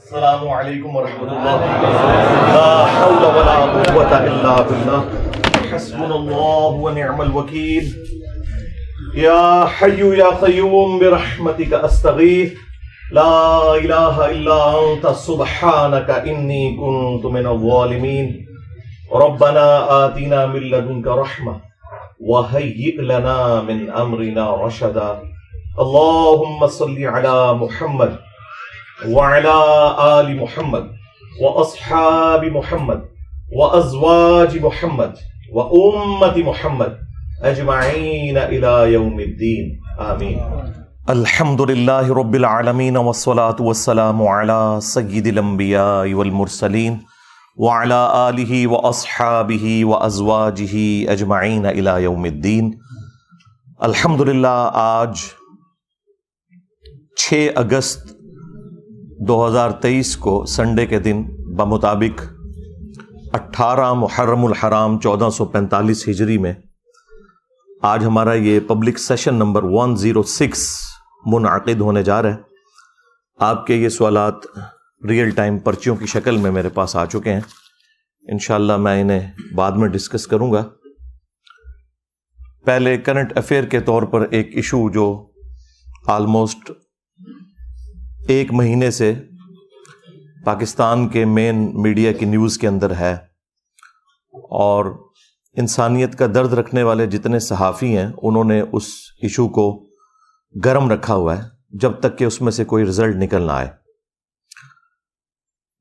السلام علیکم ورحمۃ اللہ. لا حول ولا قوة الا باللہ. حسبنا اللہ ونعم الوکیل. یا حی یا قیوم برحمتک استغیث. لا الہ الا انت سبحانک انی کنت من الظالمین. ربنا آتنا من لدنک رحمہ وہیئ لنا من امرنا رشدا. اللہم صل علی محمد وعلى آل محمد وأصحاب محمد وأزواج محمد وأمة محمد أجمعين إلى يوم الدين آمين. الحمد لله رب العالمين والصلاة والسلام على سيد الأنبياء والمرسلين وعلى آله وأصحابه وأزواجه أجمعين إلى يوم الدين. الحمد للہ آج 6 اگست 2023 کو سنڈے کے دن بمطابق 18 محرم الحرام 1445 ہجری میں آج ہمارا یہ پبلک سیشن نمبر 106 منعقد ہونے جا رہا ہے. آپ کے یہ سوالات ریئل ٹائم پرچیوں کی شکل میں میرے پاس آ چکے ہیں. انشاءاللہ میں انہیں بعد میں ڈسکس کروں گا. پہلے کرنٹ افیئر کے طور پر ایک ایشو جو آلموسٹ 1 مہینے سے پاکستان کے مین میڈیا کی نیوز کے اندر ہے اور انسانیت کا درد رکھنے والے جتنے صحافی ہیں انہوں نے اس ایشو کو گرم رکھا ہوا ہے جب تک کہ اس میں سے کوئی رزلٹ نکل نہ آئے.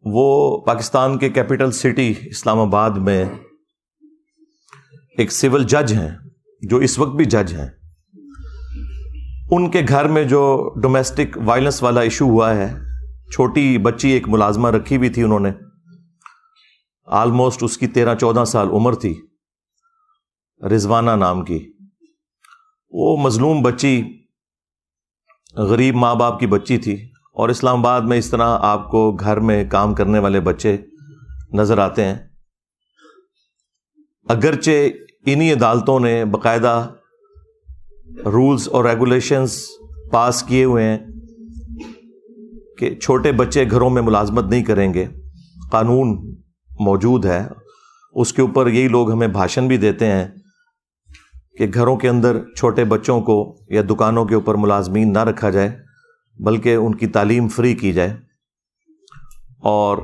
وہ پاکستان کے کیپٹل سٹی اسلام آباد میں ایک سول جج ہیں جو اس وقت بھی جج ہیں. ان کے گھر میں جو ڈومیسٹک وائلنس والا ایشو ہوا ہے، چھوٹی بچی ایک ملازمہ رکھی ہوئی تھی انہوں نے، آلموسٹ اس کی 13-14 سال عمر تھی، رضوانہ نام کی. وہ مظلوم بچی غریب ماں باپ کی بچی تھی اور اسلام آباد میں اس طرح آپ کو گھر میں کام کرنے والے بچے نظر آتے ہیں. اگرچہ انہی عدالتوں نے باقاعدہ رولز اور ریگولیشنز پاس کیے ہوئے ہیں کہ چھوٹے بچے گھروں میں ملازمت نہیں کریں گے، قانون موجود ہے. اس کے اوپر یہی لوگ ہمیں بھاشن بھی دیتے ہیں کہ گھروں کے اندر چھوٹے بچوں کو یا دکانوں کے اوپر ملازمین نہ رکھا جائے بلکہ ان کی تعلیم فری کی جائے. اور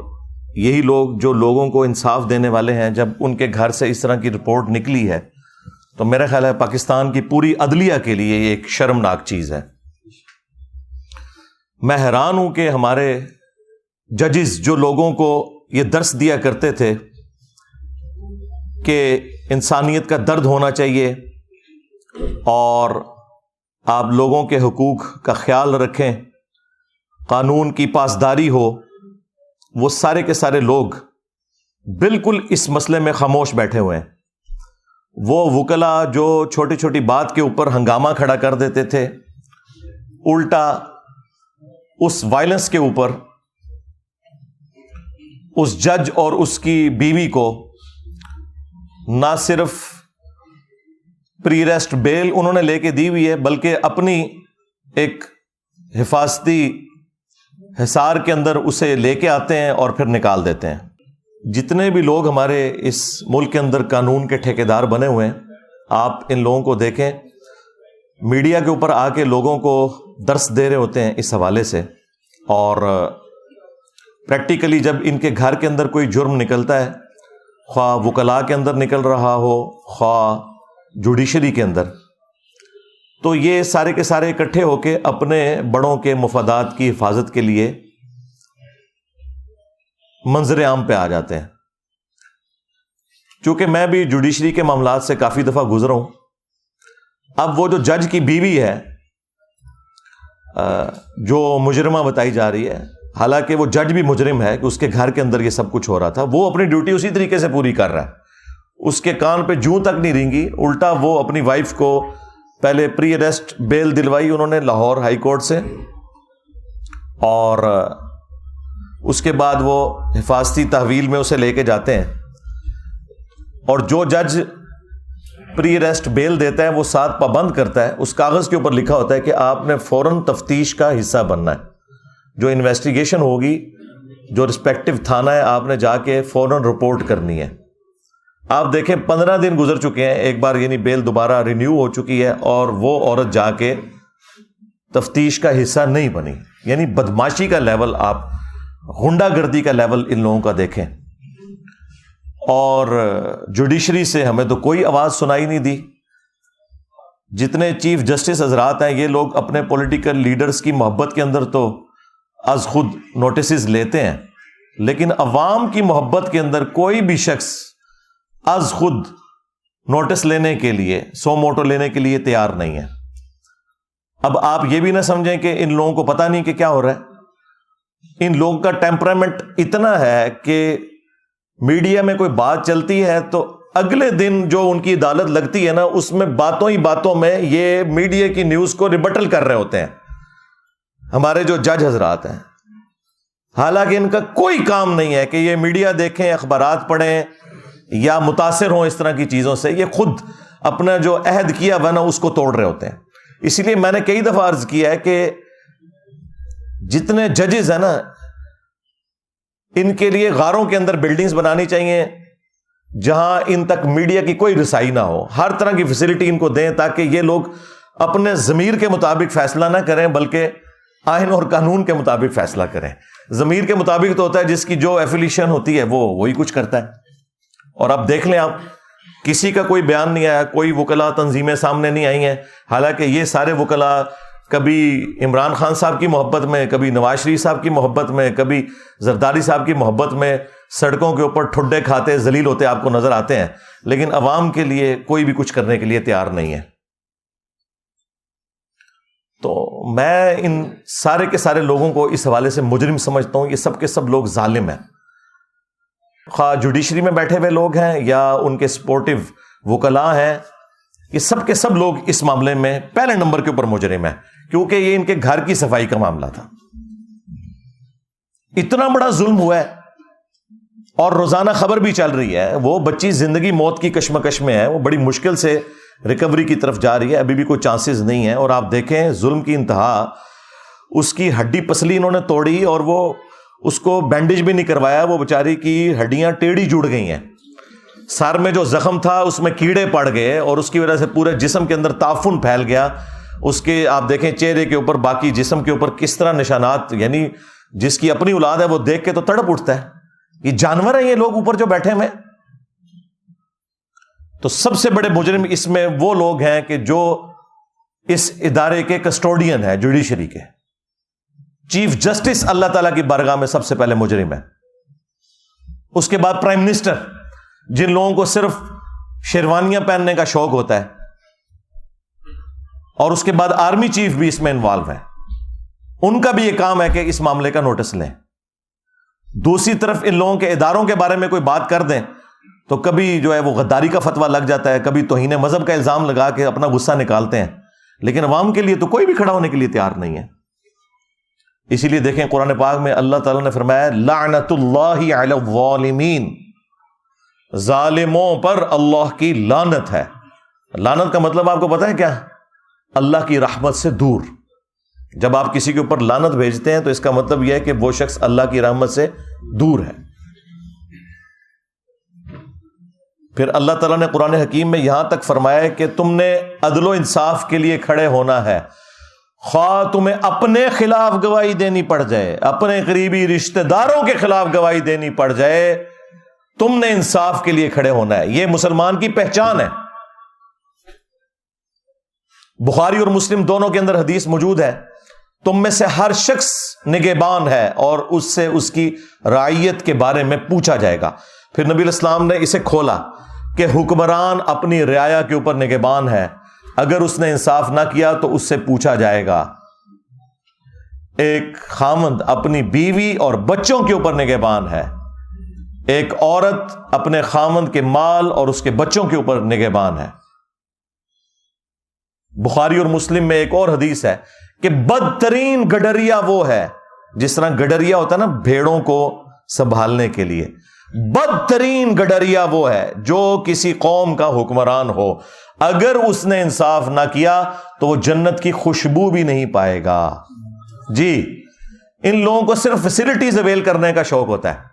یہی لوگ جو لوگوں کو انصاف دینے والے ہیں، جب ان کے گھر سے اس طرح کی رپورٹ نکلی ہے تو میرا خیال ہے پاکستان کی پوری عدلیہ کے لیے یہ ایک شرمناک چیز ہے. میں حیران ہوں کہ ہمارے ججز جو لوگوں کو یہ درس دیا کرتے تھے کہ انسانیت کا درد ہونا چاہیے اور آپ لوگوں کے حقوق کا خیال رکھیں، قانون کی پاسداری ہو، وہ سارے کے سارے لوگ بالکل اس مسئلے میں خاموش بیٹھے ہوئے ہیں. وہ وکلا جو چھوٹی چھوٹی بات کے اوپر ہنگامہ کھڑا کر دیتے تھے، الٹا اس وائلنس کے اوپر اس جج اور اس کی بیوی کو نہ صرف پری ریسٹ بیل انہوں نے لے کے دی ہوئی ہے بلکہ اپنی ایک حفاظتی حصار کے اندر اسے لے کے آتے ہیں اور پھر نکال دیتے ہیں. جتنے بھی لوگ ہمارے اس ملک کے اندر قانون کے ٹھیکیدار بنے ہوئے ہیں، آپ ان لوگوں کو دیکھیں، میڈیا کے اوپر آ کے لوگوں کو درس دے رہے ہوتے ہیں اس حوالے سے. اور پریکٹیکلی جب ان کے گھر کے اندر کوئی جرم نکلتا ہے، خواہ وکلاء کے اندر نکل رہا ہو خواہ جوڈیشری کے اندر، تو یہ سارے کے سارے اکٹھے ہو کے اپنے بڑوں کے مفادات کی حفاظت کے لیے منظر عام پہ آ جاتے ہیں. چونکہ میں بھی جوڈیشری کے معاملات سے کافی دفعہ گزرا ہوں. اب وہ جو جج کی بیوی ہے جو مجرمہ بتائی جا رہی ہے، حالانکہ وہ جج بھی مجرم ہے کہ اس کے گھر کے اندر یہ سب کچھ ہو رہا تھا، وہ اپنی ڈیوٹی اسی طریقے سے پوری کر رہا ہے. اس کے کان پہ جوں تک نہیں رینگی، الٹا وہ اپنی وائف کو پہلے پری اریسٹ بیل دلوائی انہوں نے لاہور ہائی کورٹ سے، اور اس کے بعد وہ حفاظتی تحویل میں اسے لے کے جاتے ہیں. اور جو جج پری ریسٹ بیل دیتا ہے وہ ساتھ پابند کرتا ہے، اس کاغذ کے اوپر لکھا ہوتا ہے کہ آپ نے فوراً تفتیش کا حصہ بننا ہے. جو انویسٹیگیشن ہوگی جو رسپیکٹو تھانہ ہے آپ نے جا کے فوراً رپورٹ کرنی ہے. آپ دیکھیں 15 دن گزر چکے ہیں, ایک بار یعنی بیل دوبارہ رینیو ہو چکی ہے اور وہ عورت جا کے تفتیش کا حصہ نہیں بنی. یعنی بدماشی کا لیول, آپ غنڈہ گردی کا لیول ان لوگوں کا دیکھیں. اور جوڈیشری سے ہمیں تو کوئی آواز سنائی نہیں دی. جتنے چیف جسٹس حضرات ہیں یہ لوگ اپنے پولیٹیکل لیڈرز کی محبت کے اندر تو از خود نوٹسز لیتے ہیں, لیکن عوام کی محبت کے اندر کوئی بھی شخص از خود نوٹس لینے کے لیے, سو موٹو لینے کے لیے تیار نہیں ہے. اب آپ یہ بھی نہ سمجھیں کہ ان لوگوں کو پتہ نہیں کہ کیا ہو رہا ہے. ان لوگوں کا ٹیمپرامنٹ اتنا ہے کہ میڈیا میں کوئی بات چلتی ہے تو اگلے دن جو ان کی عدالت لگتی ہے نا, اس میں باتوں ہی باتوں میں یہ میڈیا کی نیوز کو ریبٹل کر رہے ہوتے ہیں ہمارے جو جج حضرات ہیں. حالانکہ ان کا کوئی کام نہیں ہے کہ یہ میڈیا دیکھیں, اخبارات پڑھیں یا متاثر ہوں اس طرح کی چیزوں سے. یہ خود اپنا جو عہد کیا ہوا نا اس کو توڑ رہے ہوتے ہیں. اسی لیے میں نے کئی دفعہ عرض کیا ہے کہ جتنے ججز ہیں نا, ان کے لیے غاروں کے اندر بلڈنگز بنانی چاہیے جہاں ان تک میڈیا کی کوئی رسائی نہ ہو. ہر طرح کی فیسلٹی ان کو دیں تاکہ یہ لوگ اپنے ضمیر کے مطابق فیصلہ نہ کریں بلکہ آئین اور قانون کے مطابق فیصلہ کریں. ضمیر کے مطابق تو ہوتا ہے جس کی جو ایفیلیشن ہوتی ہے وہ وہی کچھ کرتا ہے. اور اب دیکھ لیں آپ, کسی کا کوئی بیان نہیں آیا, کوئی وکلا تنظیمیں سامنے نہیں آئی ہیں. حالانکہ یہ سارے وکلا کبھی عمران خان صاحب کی محبت میں, کبھی نواز شریف صاحب کی محبت میں, کبھی زرداری صاحب کی محبت میں سڑکوں کے اوپر ٹھڈے کھاتے ذلیل ہوتے آپ کو نظر آتے ہیں, لیکن عوام کے لیے کوئی بھی کچھ کرنے کے لیے تیار نہیں ہے. تو میں ان سارے کے سارے لوگوں کو اس حوالے سے مجرم سمجھتا ہوں. یہ سب کے سب لوگ ظالم ہیں, خواہ جوڈیشری میں بیٹھے ہوئے لوگ ہیں یا ان کے سپورٹو وکلاء ہیں. یہ سب کے سب لوگ اس معاملے میں پہلے نمبر کے اوپر مجرم ہیں, کیونکہ یہ ان کے گھر کی صفائی کا معاملہ تھا. اتنا بڑا ظلم ہوا ہے اور روزانہ خبر بھی چل رہی ہے. وہ بچی زندگی موت کی کشمکش میں ہے, وہ بڑی مشکل سے ریکوری کی طرف جا رہی ہے, ابھی بھی کوئی چانسز نہیں ہے. اور آپ دیکھیں ظلم کی انتہا, اس کی ہڈی پسلی انہوں نے توڑی اور وہ اس کو بینڈیج بھی نہیں کروایا. وہ بیچاری کی ہڈیاں ٹیڑھی جڑ گئی ہیں. سر میں جو زخم تھا اس میں کیڑے پڑ گئے اور اس کی وجہ سے پورے جسم کے اندر تعفن پھیل گیا. اس کے آپ دیکھیں چہرے کے اوپر, باقی جسم کے اوپر کس طرح نشانات. یعنی جس کی اپنی اولاد ہے وہ دیکھ کے تو تڑپ اٹھتا ہے. یہ جانور ہیں یہ لوگ اوپر جو بیٹھے ہوئے. تو سب سے بڑے مجرم اس میں وہ لوگ ہیں کہ جو اس ادارے کے کسٹوڈین ہیں, جوڈیشری کے. چیف جسٹس اللہ تعالیٰ کی بارگاہ میں سب سے پہلے مجرم ہے. اس کے بعد پرائم منسٹر, جن لوگوں کو صرف شیروانیاں پہننے کا شوق ہوتا ہے, اور اس کے بعد آرمی چیف بھی اس میں انوالو ہے. ان کا بھی یہ کام ہے کہ اس معاملے کا نوٹس لیں. دوسری طرف ان لوگوں کے اداروں کے بارے میں کوئی بات کر دیں تو کبھی جو ہے وہ غداری کا فتویٰ لگ جاتا ہے, کبھی توہین مذہب کا الزام لگا کے اپنا غصہ نکالتے ہیں, لیکن عوام کے لیے تو کوئی بھی کھڑا ہونے کے لیے تیار نہیں ہے. اسی لیے دیکھیں قرآن پاک میں اللہ تعالیٰ نے فرمایا لعنت اللہ علی الظالمین, ظالموں پر اللہ کی لعنت ہے. لعنت کا مطلب آپ کو پتہ ہے کیا؟ اللہ کی رحمت سے دور. جب آپ کسی کے اوپر لعنت بھیجتے ہیں تو اس کا مطلب یہ ہے کہ وہ شخص اللہ کی رحمت سے دور ہے. پھر اللہ تعالیٰ نے قرآن حکیم میں یہاں تک فرمایا کہ تم نے عدل و انصاف کے لیے کھڑے ہونا ہے, خواہ تمہیں اپنے خلاف گواہی دینی پڑ جائے, اپنے قریبی رشتہ داروں کے خلاف گواہی دینی پڑ جائے, تم نے انصاف کے لیے کھڑے ہونا ہے. یہ مسلمان کی پہچان ہے. بخاری اور مسلم دونوں کے اندر حدیث موجود ہے, تم میں سے ہر شخص نگہبان ہے اور اس سے اس کی رعیت کے بارے میں پوچھا جائے گا. پھر نبی علیہ السلام نے اسے کھولا کہ حکمران اپنی رعایا کے اوپر نگہبان ہے, اگر اس نے انصاف نہ کیا تو اس سے پوچھا جائے گا. ایک خاوند اپنی بیوی اور بچوں کے اوپر نگہبان ہے, ایک عورت اپنے خاوند کے مال اور اس کے بچوں کے اوپر نگہبان ہے. بخاری اور مسلم میں ایک اور حدیث ہے کہ بدترین گڈریا وہ ہے, جس طرح گڈریا ہوتا ہے نا بھیڑوں کو سنبھالنے کے لیے, بدترین گڈریا وہ ہے جو کسی قوم کا حکمران ہو, اگر اس نے انصاف نہ کیا تو وہ جنت کی خوشبو بھی نہیں پائے گا. جی, ان لوگوں کو صرف فیسلٹیز اویل کرنے کا شوق ہوتا ہے.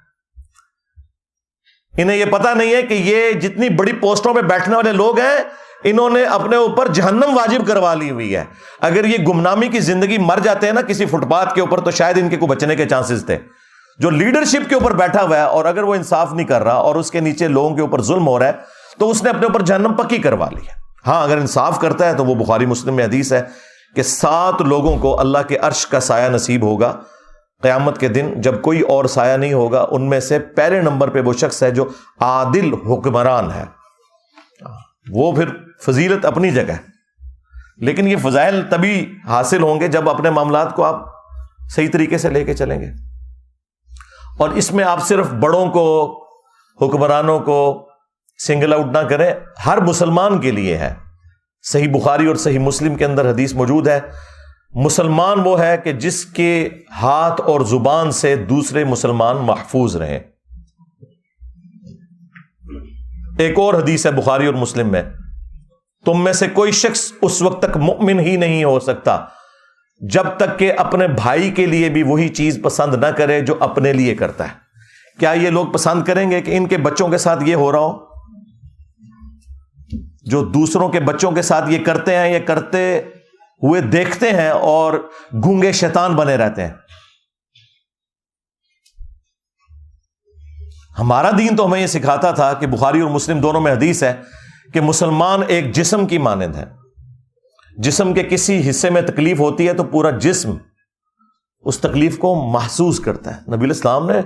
انہیں یہ پتا نہیں ہے کہ یہ جتنی بڑی پوسٹوں پہ بیٹھنے والے لوگ ہیں انہوں نے اپنے اوپر جہنم واجب کروا لی ہوئی ہے. اگر یہ گمنامی کی زندگی مر جاتے ہیں نا کسی فٹ پاتھ کے اوپر تو شاید ان کے کو بچنے کے چانسز تھے. جو لیڈرشپ کے اوپر بیٹھا ہوا ہے اور اگر وہ انصاف نہیں کر رہا اور اس کے نیچے لوگوں کے اوپر ظلم ہو رہا ہے تو اس نے اپنے اوپر جہنم پکی کروا لی ہے. ہاں اگر انصاف کرتا ہے تو وہ بخاری مسلم میں حدیث ہے کہ 7 لوگوں کو اللہ کے عرش کا سایہ نصیب ہوگا قیامت کے دن جب کوئی اور سایہ نہیں ہوگا. ان میں سے پہلے نمبر پہ وہ شخص ہے جو عادل حکمران ہے. وہ پھر فضیلت اپنی جگہ ہے, لیکن یہ فضائل تبھی حاصل ہوں گے جب اپنے معاملات کو آپ صحیح طریقے سے لے کے چلیں گے. اور اس میں آپ صرف بڑوں کو حکمرانوں کو سنگل آؤٹ نہ کریں, ہر مسلمان کے لیے ہے. صحیح بخاری اور صحیح مسلم کے اندر حدیث موجود ہے, مسلمان وہ ہے کہ جس کے ہاتھ اور زبان سے دوسرے مسلمان محفوظ رہیں. ایک اور حدیث ہے بخاری اور مسلم میں, تم میں سے کوئی شخص اس وقت تک مؤمن ہی نہیں ہو سکتا جب تک کہ اپنے بھائی کے لیے بھی وہی چیز پسند نہ کرے جو اپنے لیے کرتا ہے. کیا یہ لوگ پسند کریں گے کہ ان کے بچوں کے ساتھ یہ ہو رہا ہو؟ جو دوسروں کے بچوں کے ساتھ یہ کرتے ہیں, یہ کرتے ہوئے دیکھتے ہیں اور گونگے شیطان بنے رہتے ہیں. ہمارا دین تو ہمیں یہ سکھاتا تھا کہ بخاری اور مسلم دونوں میں حدیث ہے کہ مسلمان ایک جسم کی مانند ہے. جسم کے کسی حصے میں تکلیف ہوتی ہے تو پورا جسم اس تکلیف کو محسوس کرتا ہے. نبی الاسلام نے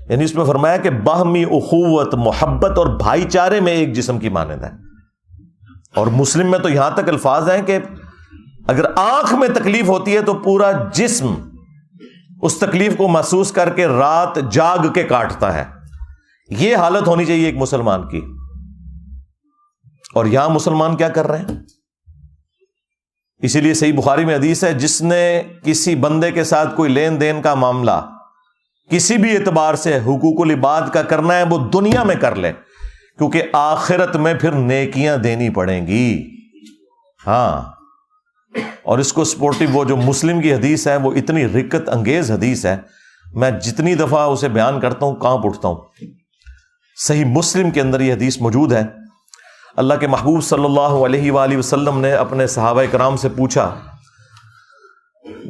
یعنی اس میں فرمایا کہ باہمی اخوت, محبت اور بھائی چارے میں ایک جسم کی مانند ہے. اور مسلم میں تو یہاں تک الفاظ ہیں کہ اگر آنکھ میں تکلیف ہوتی ہے تو پورا جسم اس تکلیف کو محسوس کر کے رات جاگ کے کاٹتا ہے. یہ حالت ہونی چاہیے ایک مسلمان کی. اور یہاں مسلمان کیا کر رہے ہیں؟ اسی لیے صحیح بخاری میں حدیث ہے, جس نے کسی بندے کے ساتھ کوئی لین دین کا معاملہ کسی بھی اعتبار سے حقوق العباد کا کرنا ہے وہ دنیا میں کر لے, کیونکہ آخرت میں پھر نیکیاں دینی پڑیں گی. ہاں, اور اس کو سپورٹو وہ جو مسلم کی حدیث ہے وہ اتنی رکت انگیز حدیث ہے, میں جتنی دفعہ اسے بیان کرتا ہوں کانپ اٹھتا ہوں. صحیح مسلم کے اندر یہ حدیث موجود ہے. اللہ کے محبوب صلی اللہ علیہ وآلہ وسلم نے اپنے صحابہ کرام سے پوچھا,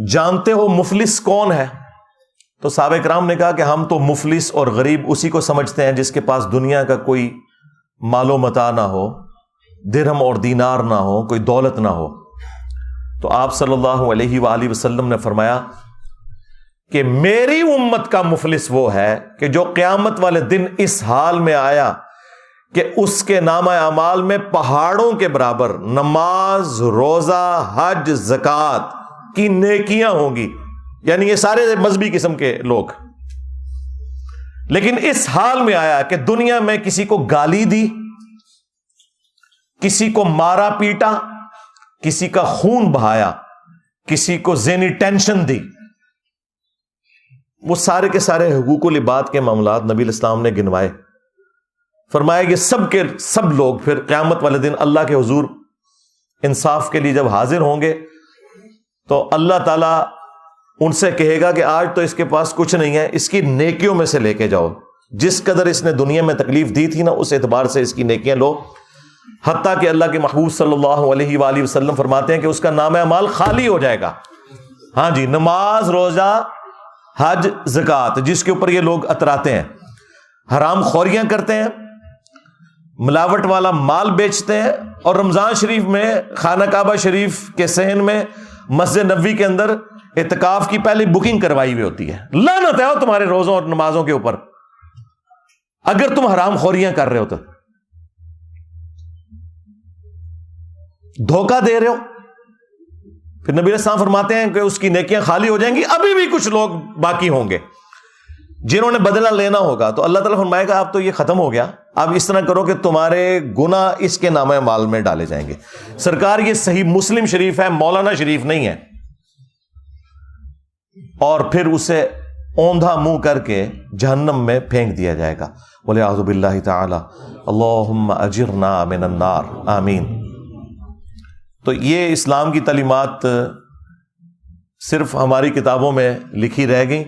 جانتے ہو مفلس کون ہے؟ تو صحابہ کرام نے کہا کہ ہم تو مفلس اور غریب اسی کو سمجھتے ہیں جس کے پاس دنیا کا کوئی مال و متاع نہ ہو, درہم اور دینار نہ ہو, کوئی دولت نہ ہو. تو آپ صلی اللہ علیہ وآلہ وسلم نے فرمایا کہ میری امت کا مفلس وہ ہے کہ جو قیامت والے دن اس حال میں آیا کہ اس کے نامہ اعمال میں پہاڑوں کے برابر نماز, روزہ, حج, زکوٰۃ کی نیکیاں ہوں گی. یعنی یہ سارے مذہبی قسم کے لوگ, لیکن اس حال میں آیا کہ دنیا میں کسی کو گالی دی, کسی کو مارا پیٹا, کسی کا خون بہایا, کسی کو ذہنی ٹینشن دی. وہ سارے کے سارے حقوق العباد کے معاملات نبی الاسلام نے گنوائے. فرمایا کہ سب کے سب لوگ پھر قیامت والے دن اللہ کے حضور انصاف کے لیے جب حاضر ہوں گے تو اللہ تعالیٰ ان سے کہے گا کہ آج تو اس کے پاس کچھ نہیں ہے, اس کی نیکیوں میں سے لے کے جاؤ. جس قدر اس نے دنیا میں تکلیف دی تھی نا اس اعتبار سے اس کی نیکیاں لو. حتیٰ کہ اللہ کے محبوب صلی اللہ علیہ وآلہ وسلم فرماتے ہیں کہ اس کا نامہ اعمال خالی ہو جائے گا. ہاں جی, نماز, روزہ, حج, زکوٰۃ جس کے اوپر یہ لوگ اتراتے ہیں, حرام خوریاں کرتے ہیں, ملاوٹ والا مال بیچتے ہیں, اور رمضان شریف میں خانہ کعبہ شریف کے صحن میں مسجد نبوی کے اندر اعتکاف کی پہلی بکنگ کروائی ہوئی ہوتی ہے. لعنت ہے تمہارے روزوں اور نمازوں کے اوپر اگر تم حرام خوریاں کر رہے ہو تو, دھوکہ دے رہے ہو. پھر نبی السلام فرماتے ہیں کہ اس کی نیکیاں خالی ہو جائیں گی. ابھی بھی کچھ لوگ باقی ہوں گے جنہوں نے بدلہ لینا ہوگا. تو اللہ تعالیٰ فرمائے گا اب تو یہ ختم ہو گیا, اب اس طرح کرو کہ تمہارے گناہ اس کے نامہ اعمال میں ڈالے جائیں گے. سرکار یہ صحیح مسلم شریف ہے, مولانا شریف نہیں ہے. اور پھر اسے اوندھا منہ کر کے جہنم میں پھینک دیا جائے گا. وَلِعَوْذُ بِاللَّهِ تَعَالَى اللَّهُمَّ أَجِرْنَا مِنَ النَّارِ آمین. تو یہ اسلام کی تعلیمات صرف ہماری کتابوں میں لکھی رہ گئی،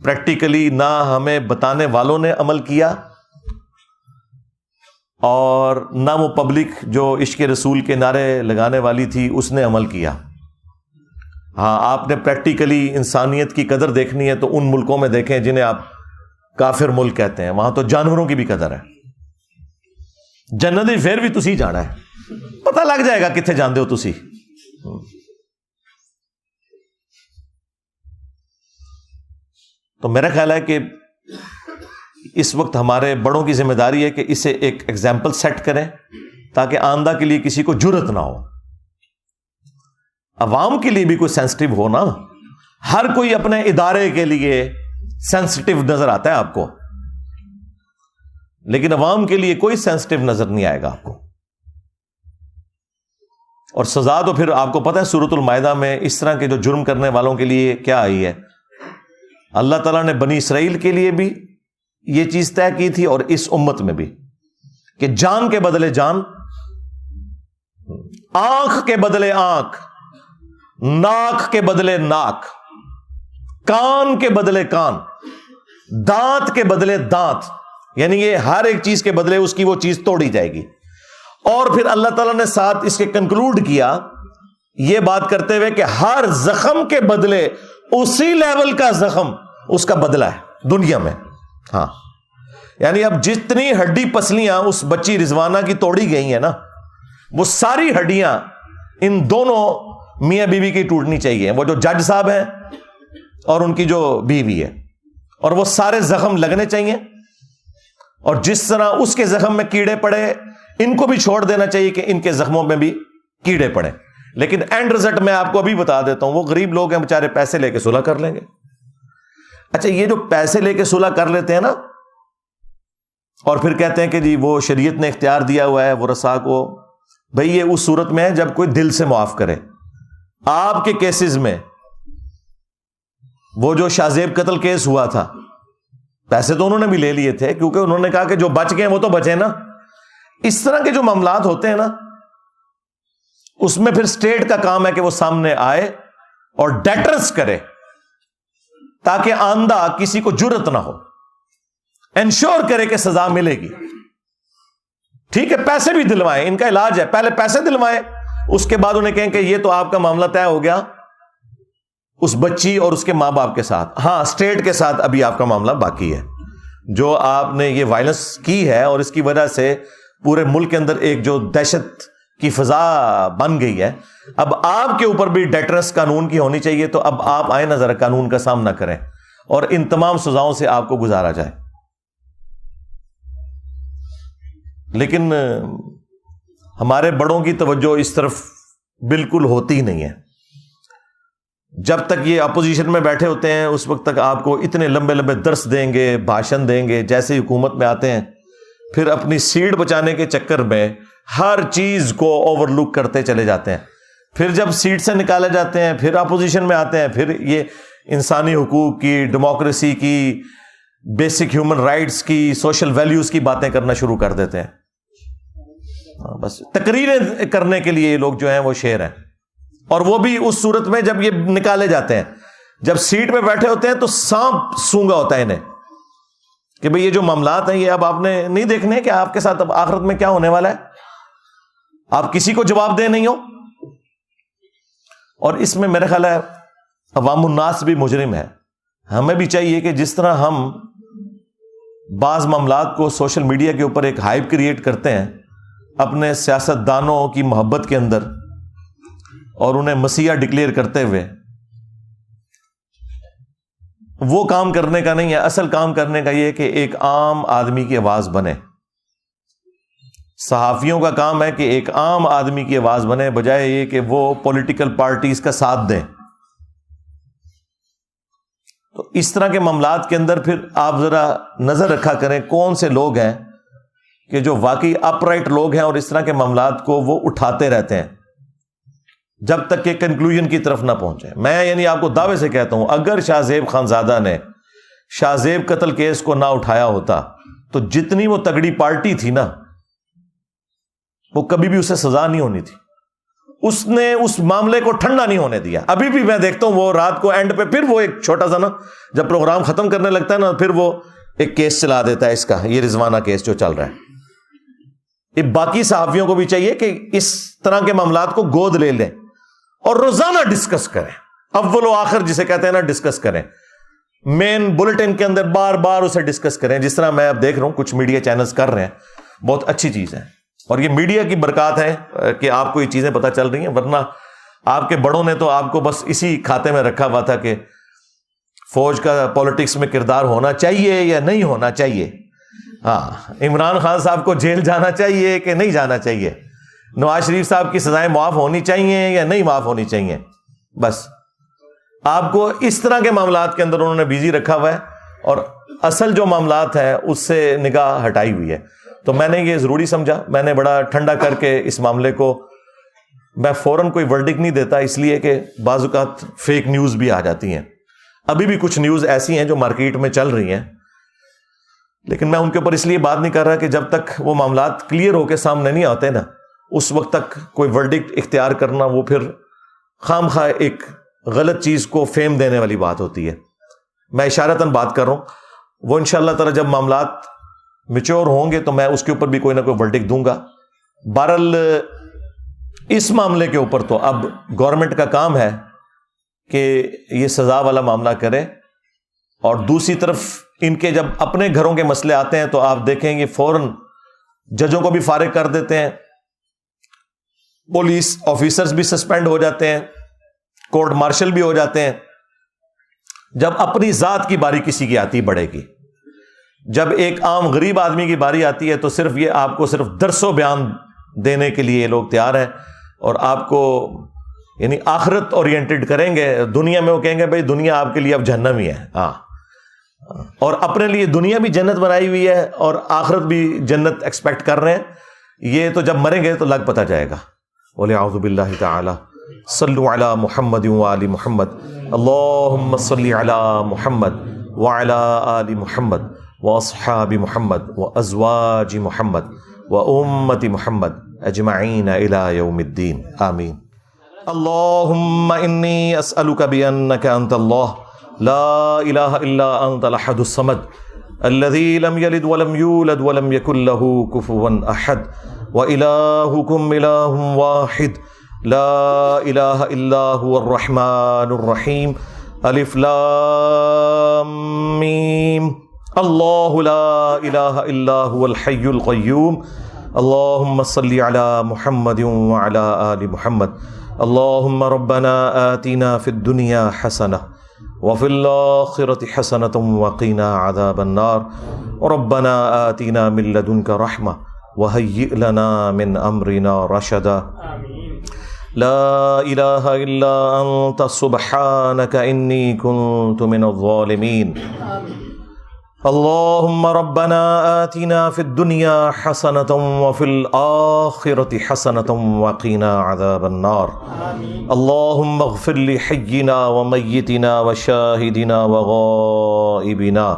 پریکٹیکلی نہ ہمیں بتانے والوں نے عمل کیا، اور نہ وہ پبلک جو عشق رسول کے نعرے لگانے والی تھی اس نے عمل کیا۔ ہاں، آپ نے پریکٹیکلی انسانیت کی قدر دیکھنی ہے تو ان ملکوں میں دیکھیں جنہیں آپ کافر ملک کہتے ہیں، وہاں تو جانوروں کی بھی قدر ہے۔ جنت پھر بھی تسی جانا ہے، پتہ لگ جائے گا کتنے جاندے ہو تسی۔ تو میرا خیال ہے کہ اس وقت ہمارے بڑوں کی ذمہ داری ہے کہ اسے ایک ایگزامپل سیٹ کریں تاکہ آئندہ کے لیے کسی کو جرت نہ ہو۔ عوام کے لیے بھی کوئی سینسٹیو ہو نا، ہر کوئی اپنے ادارے کے لیے سینسٹیو نظر آتا ہے آپ کو، لیکن عوام کے لیے کوئی سینسٹیو نظر نہیں آئے گا آپ کو۔ اور سزا تو پھر آپ کو پتہ ہے سورۃ المائدہ میں اس طرح کے جو جرم کرنے والوں کے لیے کیا آئی ہے۔ اللہ تعالیٰ نے بنی اسرائیل کے لیے بھی یہ چیز طے کی تھی اور اس امت میں بھی، کہ جان کے بدلے جان، آنکھ کے بدلے آنکھ، ناک کے بدلے ناک، کان کے بدلے کان، دانت کے بدلے دانت، یعنی یہ ہر ایک چیز کے بدلے اس کی وہ چیز توڑی جائے گی۔ اور پھر اللہ تعالیٰ نے ساتھ اس کے کنکلوڈ کیا یہ بات کرتے ہوئے کہ ہر زخم کے بدلے اسی لیول کا زخم اس کا بدلہ ہے دنیا میں۔ ہاں، یعنی اب جتنی ہڈی پسلیاں اس بچی رضوانہ کی توڑی گئی ہیں نا، وہ ساری ہڈیاں ان دونوں میاں بیوی کی ٹوٹنی چاہیے، وہ جو جج صاحب ہیں اور ان کی جو بیوی ہے، اور وہ سارے زخم لگنے چاہیے۔ اور جس طرح اس کے زخم میں کیڑے پڑے، ان کو بھی چھوڑ دینا چاہیے کہ ان کے زخموں میں بھی کیڑے پڑے۔ لیکن اینڈ رزلٹ میں آپ کو ابھی بتا دیتا ہوں، وہ غریب لوگ ہیں بےچارے، پیسے لے کے صلح کر لیں گے۔ اچھا، یہ جو پیسے لے کے صلح کر لیتے ہیں نا، اور پھر کہتے ہیں کہ جی وہ شریعت نے اختیار دیا ہوا ہے ورثاء کو، بھئی یہ اس صورت میں ہے جب کوئی دل سے معاف کرے۔ آپ کے کیسز میں وہ جو شاہ زیب قتل کیس ہوا تھا، پیسے تو انہوں نے بھی لے لیے تھے، کیونکہ انہوں نے کہا کہ جو بچ گئے وہ تو بچے نا۔ اس طرح کے جو معاملات ہوتے ہیں نا، اس میں پھر اسٹیٹ کا کام ہے کہ وہ سامنے آئے اور ڈیٹرس کرے تاکہ آئندہ کسی کو جرت نہ ہو، انشور کرے کہ سزا ملے گی۔ ٹھیک ہے، پیسے بھی دلوائیں، ان کا علاج ہے، پہلے پیسے دلوائیں، اس کے بعد انہیں کہیں کہ یہ تو آپ کا معاملہ طے ہو گیا اس بچی اور اس کے ماں باپ کے ساتھ، ہاں اسٹیٹ کے ساتھ ابھی آپ کا معاملہ باقی ہے۔ جو آپ نے یہ وائلنس کی ہے اور اس کی وجہ سے پورے ملک کے اندر ایک جو دہشت کی فضا بن گئی ہے، اب آپ کے اوپر بھی ڈیٹرنس قانون کی ہونی چاہیے۔ تو اب آپ آئیں نہ ذرا قانون کا سامنا کریں اور ان تمام سزاؤں سے آپ کو گزارا جائے۔ لیکن ہمارے بڑوں کی توجہ اس طرف بالکل ہوتی ہی نہیں ہے۔ جب تک یہ اپوزیشن میں بیٹھے ہوتے ہیں اس وقت تک آپ کو اتنے لمبے لمبے درس دیں گے، بھاشن دیں گے، جیسے حکومت میں آتے ہیں پھر اپنی سیٹ بچانے کے چکر میں ہر چیز کو اوور لک کرتے چلے جاتے ہیں۔ پھر جب سیٹ سے نکالے جاتے ہیں پھر اپوزیشن میں آتے ہیں، پھر یہ انسانی حقوق کی، ڈیموکریسی کی، بیسک ہیومن رائٹس کی، سوشل ویلیوز کی باتیں کرنا شروع کر دیتے ہیں۔ بس تقریریں کرنے کے لیے یہ لوگ جو ہیں وہ شیر ہیں، اور وہ بھی اس صورت میں جب یہ نکالے جاتے ہیں، جب سیٹ پہ بیٹھے ہوتے ہیں تو سانپ سونگا ہوتا ہے انہیں کہ بھئی یہ جو معاملات ہیں یہ اب آپ نے نہیں دیکھنے کہ آپ کے ساتھ اب آخرت میں کیا ہونے والا ہے، آپ کسی کو جواب دے نہیں ہو۔ اور اس میں میرا خیال ہے عوام الناس بھی مجرم ہے۔ ہمیں بھی چاہیے کہ جس طرح ہم بعض معاملات کو سوشل میڈیا کے اوپر ایک ہائپ کریٹ کرتے ہیں اپنے سیاست دانوں کی محبت کے اندر اور انہیں مسیحا ڈکلیئر کرتے ہوئے، وہ کام کرنے کا نہیں ہے۔ اصل کام کرنے کا یہ ہے کہ ایک عام آدمی کی آواز بنے۔ صحافیوں کا کام ہے کہ ایک عام آدمی کی آواز بنے، بجائے یہ کہ وہ پولیٹیکل پارٹیز کا ساتھ دیں۔ تو اس طرح کے معاملات کے اندر پھر آپ ذرا نظر رکھا کریں کون سے لوگ ہیں کہ جو واقعی اپ رائٹ لوگ ہیں اور اس طرح کے معاملات کو وہ اٹھاتے رہتے ہیں جب تک کہ کنکلوژن کی طرف نہ پہنچے۔ میں یعنی آپ کو دعوے سے کہتا ہوں، اگر شاہ زیب خانزادہ نے شاہ زیب قتل کیس کو نہ اٹھایا ہوتا تو جتنی وہ تگڑی پارٹی تھی نا، وہ کبھی بھی اسے سزا نہیں ہونی تھی۔ اس نے اس معاملے کو ٹھنڈا نہیں ہونے دیا. ابھی بھی میں دیکھتا ہوں وہ رات کو اینڈ پہ پھر وہ ایک چھوٹا سا نا جب پروگرام ختم کرنے لگتا ہے نا پھر وہ ایک کیس چلا دیتا ہے اس کا, یہ رضوانہ کیس جو چل رہا ہے. یہ باقی صحافیوں کو بھی چاہیے کہ اس طرح کے معاملات کو گود لے لیں اور روزانہ ڈسکس کریں, اول و آخر جسے کہتے ہیں نا ڈسکس کریں, مین بلٹن کے اندر بار بار اسے ڈسکس کریں, جس طرح میں اب دیکھ رہا ہوں کچھ میڈیا چینلز کر رہے ہیں. بہت اچھی چیز ہے اور یہ میڈیا کی برکات ہے کہ آپ کو یہ چیزیں پتہ چل رہی ہیں, ورنہ آپ کے بڑوں نے تو آپ کو بس اسی کھاتے میں رکھا ہوا تھا کہ فوج کا پالیٹکس میں کردار ہونا چاہیے یا نہیں ہونا چاہیے. ہاں, عمران خان صاحب کو جیل جانا چاہیے کہ نہیں جانا چاہیے, نواز شریف صاحب کی سزائیں معاف ہونی چاہیے یا نہیں معاف ہونی چاہیے. بس آپ کو اس طرح کے معاملات کے اندر انہوں نے بیزی رکھا ہوا ہے اور اصل جو معاملات ہیں اس سے نگاہ ہٹائی ہوئی ہے. تو میں نے یہ ضروری سمجھا, میں نے بڑا ٹھنڈا کر کے اس معاملے کو, میں فوراً کوئی ورڈکٹ نہیں دیتا اس لیے کہ بعض اوقات فیک نیوز بھی آ جاتی ہیں. ابھی بھی کچھ نیوز ایسی ہیں جو مارکیٹ میں چل رہی ہیں, لیکن میں ان کے اوپر اس لیے بات نہیں کر رہا کہ جب تک وہ معاملات کلیئر ہو کے سامنے نہیں آتے نا اس وقت تک کوئی ورڈکٹ اختیار کرنا وہ پھر خام خواہ ایک غلط چیز کو فیم دینے والی بات ہوتی ہے. میں اشارتاً بات کر رہا ہوں, وہ انشاءاللہ تعالی جب معاملات میچور ہوں گے تو میں اس کے اوپر بھی کوئی نہ کوئی ورڈکٹ دوں گا. بہرحال اس معاملے کے اوپر تو اب گورنمنٹ کا کام ہے کہ یہ سزا والا معاملہ کرے, اور دوسری طرف ان کے جب اپنے گھروں کے مسئلے آتے ہیں تو آپ دیکھیں گے فوراً ججوں کو بھی فارغ کر دیتے ہیں, پولیس آفیسرز بھی سسپینڈ ہو جاتے ہیں, کورٹ مارشل بھی ہو جاتے ہیں. جب اپنی ذات کی باری کسی کی آتی بڑے کی, جب ایک عام غریب آدمی کی باری آتی ہے تو صرف یہ آپ کو صرف درس و بیان دینے کے لیے یہ لوگ تیار ہیں اور آپ کو یعنی آخرت اورینٹڈ کریں گے. دنیا میں وہ کہیں گے بھائی دنیا آپ کے لیے اب جہنم ہی ہے, ہاں, اور اپنے لیے دنیا بھی جنت بنائی ہوئی ہے اور آخرت بھی جنت ایکسپیکٹ کر رہے ہیں. یہ تو جب مریں گے تو لگ پتہ جائے گا. وَلِعَوْذُ بِاللَّهِ تعالی صلوا علی محمد وآل محمد اللہم صلی علی محمد وعلی آل محمد واصحاب محمد وازواج محمد وامت محمد اجمعین الی یوم الدین آمین. اللہم انی اسألک بانک انت اللہ لا الہ الا انت الاحد الصمد الذی لم یلد ولم یولد ولم یکن له کفوا احد وإلہکم الہ واحد لا الہ الا هو الرحمن الرحیم الف لام میم اللہ لا الہ الا هو الحی القیوم اللہم صلی علی محمد وعلی آل محمد اللہم ربنا آتنا فی الدنیا حسنہ وفی الآخرة حسنة وقنا عذاب النار ربنا آتنا من لدنک رحمہ وهيئ لنا من امرنا رشدا لا الہ الا انت سبحانك انی كنت من الظالمین. اللہم ربنا آتنا فی الدنیا حسنة وفی الآخرة حسنة وقنا عذاب النار. اللہم اغفر لحینا ومیتنا وشاہدنا وغائبنا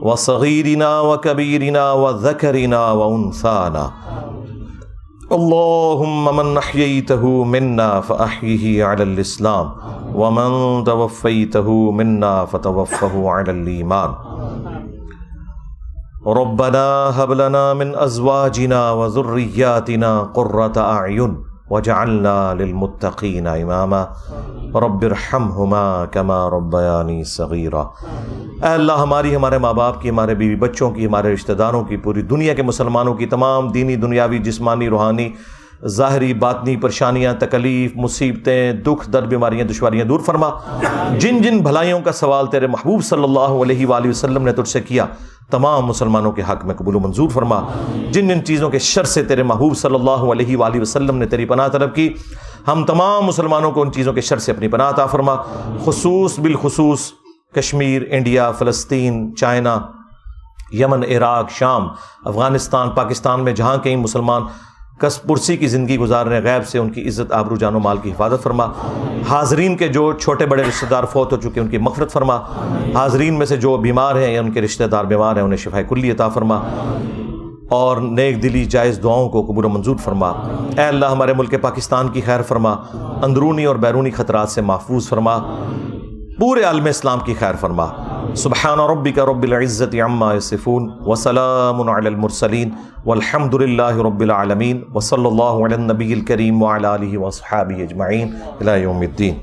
وصغیرنا وکبیرنا وذکرنا وانثانا. اللہم من احییتہ منا فاحیہ علی الاسلام ومن توفیتہ منا فتوفہ علی الایمان. ربنا هب لنا من ازواجنا وذریاتنا قرۃ اعین وجعلنا للمتقین اماما رب ارحمہما کما ربیانی صغیرا. اے اللہ ہماری، ہمارے ماں باپ کی، ہمارے بیوی بچوں کی، ہمارے رشتہ داروں کی، پوری دنیا کے مسلمانوں کی تمام دینی دنیاوی جسمانی روحانی ظاہری باطنی پریشانیاں تکلیف مصیبتیں دکھ درد بیماریاں دشواریاں دور فرما. جن جن بھلائیوں کا سوال تیرے محبوب صلی اللہ علیہ وآلہ وسلم نے تجھ سے کیا تمام مسلمانوں کے حق میں قبول و منظور فرما. جن جن چیزوں کے شر سے تیرے محبوب صلی اللہ علیہ وآلہ وسلم نے تیری پناہ طلب کی ہم تمام مسلمانوں کو ان چیزوں کے شر سے اپنی پناہ عطا فرما. خصوص بالخصوص کشمیر، انڈیا، فلسطین، چائنا، یمن، عراق، شام، افغانستان، پاکستان میں جہاں کہیں مسلمان کس پرسی کی زندگی گزار رہے ہیں، غیب سے ان کی عزت آبرو جان و مال کی حفاظت فرما. حاضرین کے جو چھوٹے بڑے رشتہ دار فوت ہو چکے ان کی مغفرت فرما. حاضرین میں سے جو بیمار ہیں یا ان کے رشتہ دار بیمار ہیں انہیں شفا کلی عطا فرما. اور نیک دلی جائز دعاؤں کو قبول و منظور فرما۔ اے اللہ ہمارے ملک پاکستان کی خیر فرما، اندرونی اور بیرونی خطرات سے محفوظ فرما، پورے عالم اسلام کی خیر فرما۔ سبحان ربک رب العزت عما یصفون وسلام علی المرسلین والحمد للہ رب العالمین وصلی اللہ علی النبی الکریم وعلی آلہ وصحبہ اجمعین الی یوم الدین۔